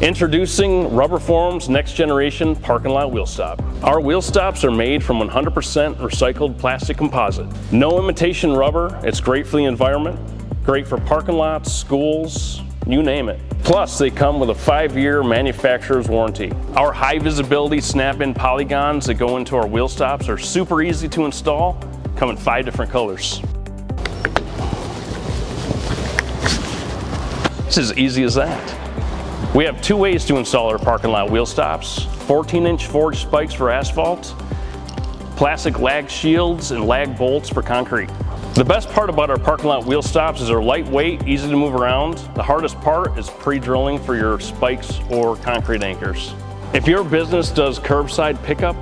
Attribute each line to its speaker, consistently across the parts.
Speaker 1: Introducing RubberForm's next generation parking lot wheel stop. Our wheel stops are made from 100% recycled plastic composite. No imitation rubber, it's great for the environment, great for parking lots, schools, you name it. Plus, they come with a 5-year manufacturer's warranty. Our high visibility snap-in polygons that go into our wheel stops are super easy to install, come in 5 different colors. It's as easy as that. We have 2 ways to install our parking lot wheel stops: 14-inch forged spikes for asphalt, plastic lag shields and lag bolts for concrete. The best part about our parking lot wheel stops is they're lightweight, easy to move around. The hardest part is pre-drilling for your spikes or concrete anchors. If your business does curbside pickup,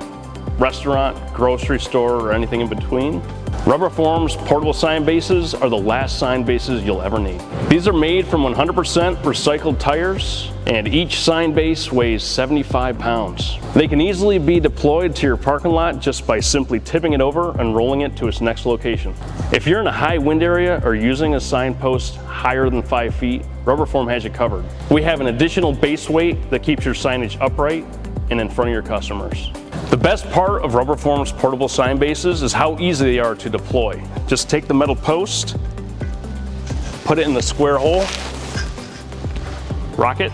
Speaker 1: restaurant, grocery store, or anything in between, RubberForm's portable sign bases are the last sign bases you'll ever need. These are made from 100% recycled tires, and each sign base weighs 75 pounds. They can easily be deployed to your parking lot just by simply tipping it over and rolling it to its next location. If you're in a high wind area or using a signpost higher than 5 feet, RubberForm has you covered. We have an additional base weight that keeps your signage upright and in front of your customers. The best part of RubberForm's portable sign bases is how easy they are to deploy. Just take the metal post, put it in the square hole, rock it,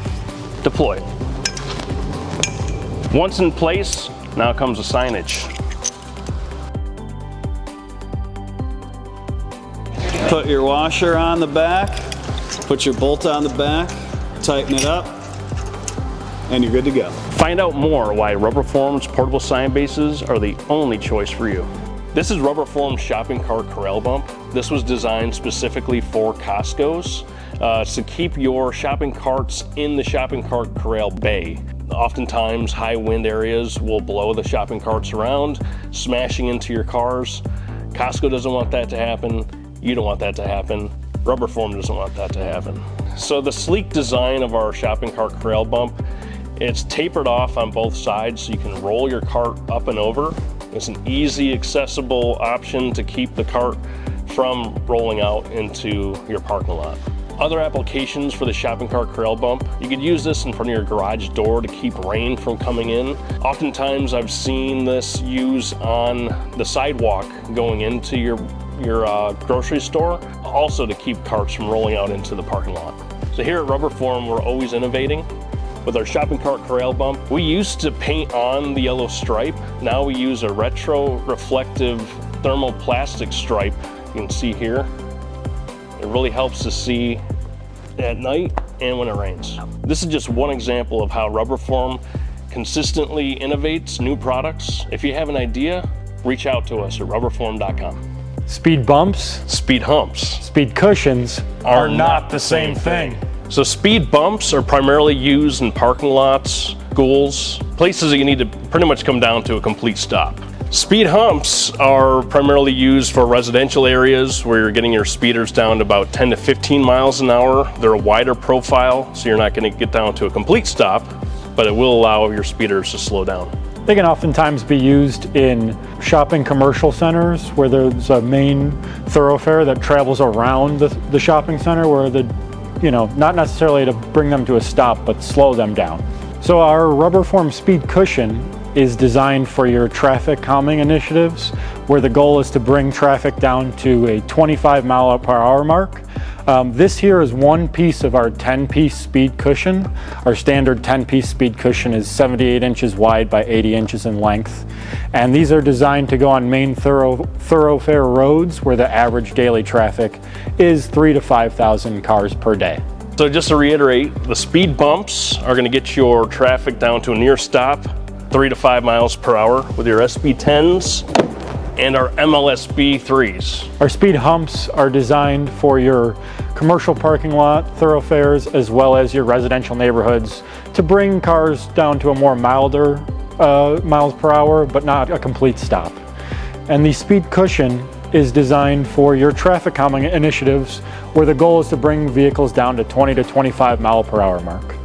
Speaker 1: deploy it. Once in place, now comes the signage.
Speaker 2: Put your washer on the back, put your bolt on the back, tighten it up, and you're good to go.
Speaker 1: Find out more why RubberForm's portable sign bases are the only choice for you. This is RubberForm's shopping cart corral bump. This was designed specifically for Costco's to keep your shopping carts in the shopping cart corral bay. Oftentimes, high wind areas will blow the shopping carts around, smashing into your cars. Costco doesn't want that to happen. You don't want that to happen. RubberForm doesn't want that to happen. So the sleek design of our shopping cart corral bump, it's tapered off on both sides so you can roll your cart up and over. It's an easy, accessible option to keep the cart from rolling out into your parking lot. Other applications for the shopping cart corral bump, you could use this in front of your garage door to keep rain from coming in. Oftentimes I've seen this used on the sidewalk going into your grocery store, also to keep carts from rolling out into the parking lot. So here at RubberForm, we're always innovating. With our shopping cart corral bump, we used to paint on the yellow stripe. Now we use a retro reflective thermoplastic stripe. You can see here. It really helps to see at night and when it rains. This is just one example of how RubberForm consistently innovates new products. If you have an idea, reach out to us at rubberform.com.
Speaker 3: Speed bumps,
Speaker 1: speed humps,
Speaker 3: speed cushions
Speaker 1: are not the same thing. So speed bumps are primarily used in parking lots, schools, places that you need to pretty much come down to a complete stop. Speed humps are primarily used for residential areas where you're getting your speeders down to about 10 to 15 miles an hour. They're a wider profile, so you're not going to get down to a complete stop, but it will allow your speeders to slow down.
Speaker 3: They can oftentimes be used in shopping commercial centers where there's a main thoroughfare that travels around the shopping center where not necessarily to bring them to a stop, but slow them down. So our RubberForm Speed Cushion is designed for your traffic calming initiatives, where the goal is to bring traffic down to a 25 mile per hour mark. This here is one piece of our 10-piece speed cushion. Our standard 10-piece speed cushion is 78 inches wide by 80 inches in length. And these are designed to go on main thoroughfare roads where the average daily traffic is 3,000 to 5,000 cars per day.
Speaker 1: So just to reiterate, the speed bumps are going to get your traffic down to a near stop, 3 to 5 miles per hour with your SB10s and our MLSB 3s.
Speaker 3: Our speed humps are designed for your commercial parking lot thoroughfares as well as your residential neighborhoods to bring cars down to a more milder miles per hour, but not a complete stop. And the speed cushion is designed for your traffic calming initiatives where the goal is to bring vehicles down to 20 to 25 mile per hour mark.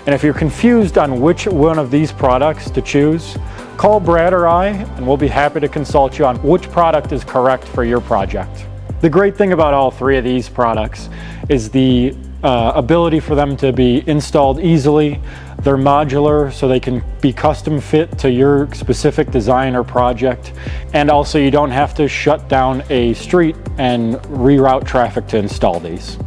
Speaker 3: And if you're confused on which one of these products to choose, call Brad or I, and we'll be happy to consult you on which product is correct for your project. The great thing about all three of these products is the ability for them to be installed easily, They're modular, so they can be custom fit to your specific design or project. And also you don't have to shut down a street and reroute traffic to install these.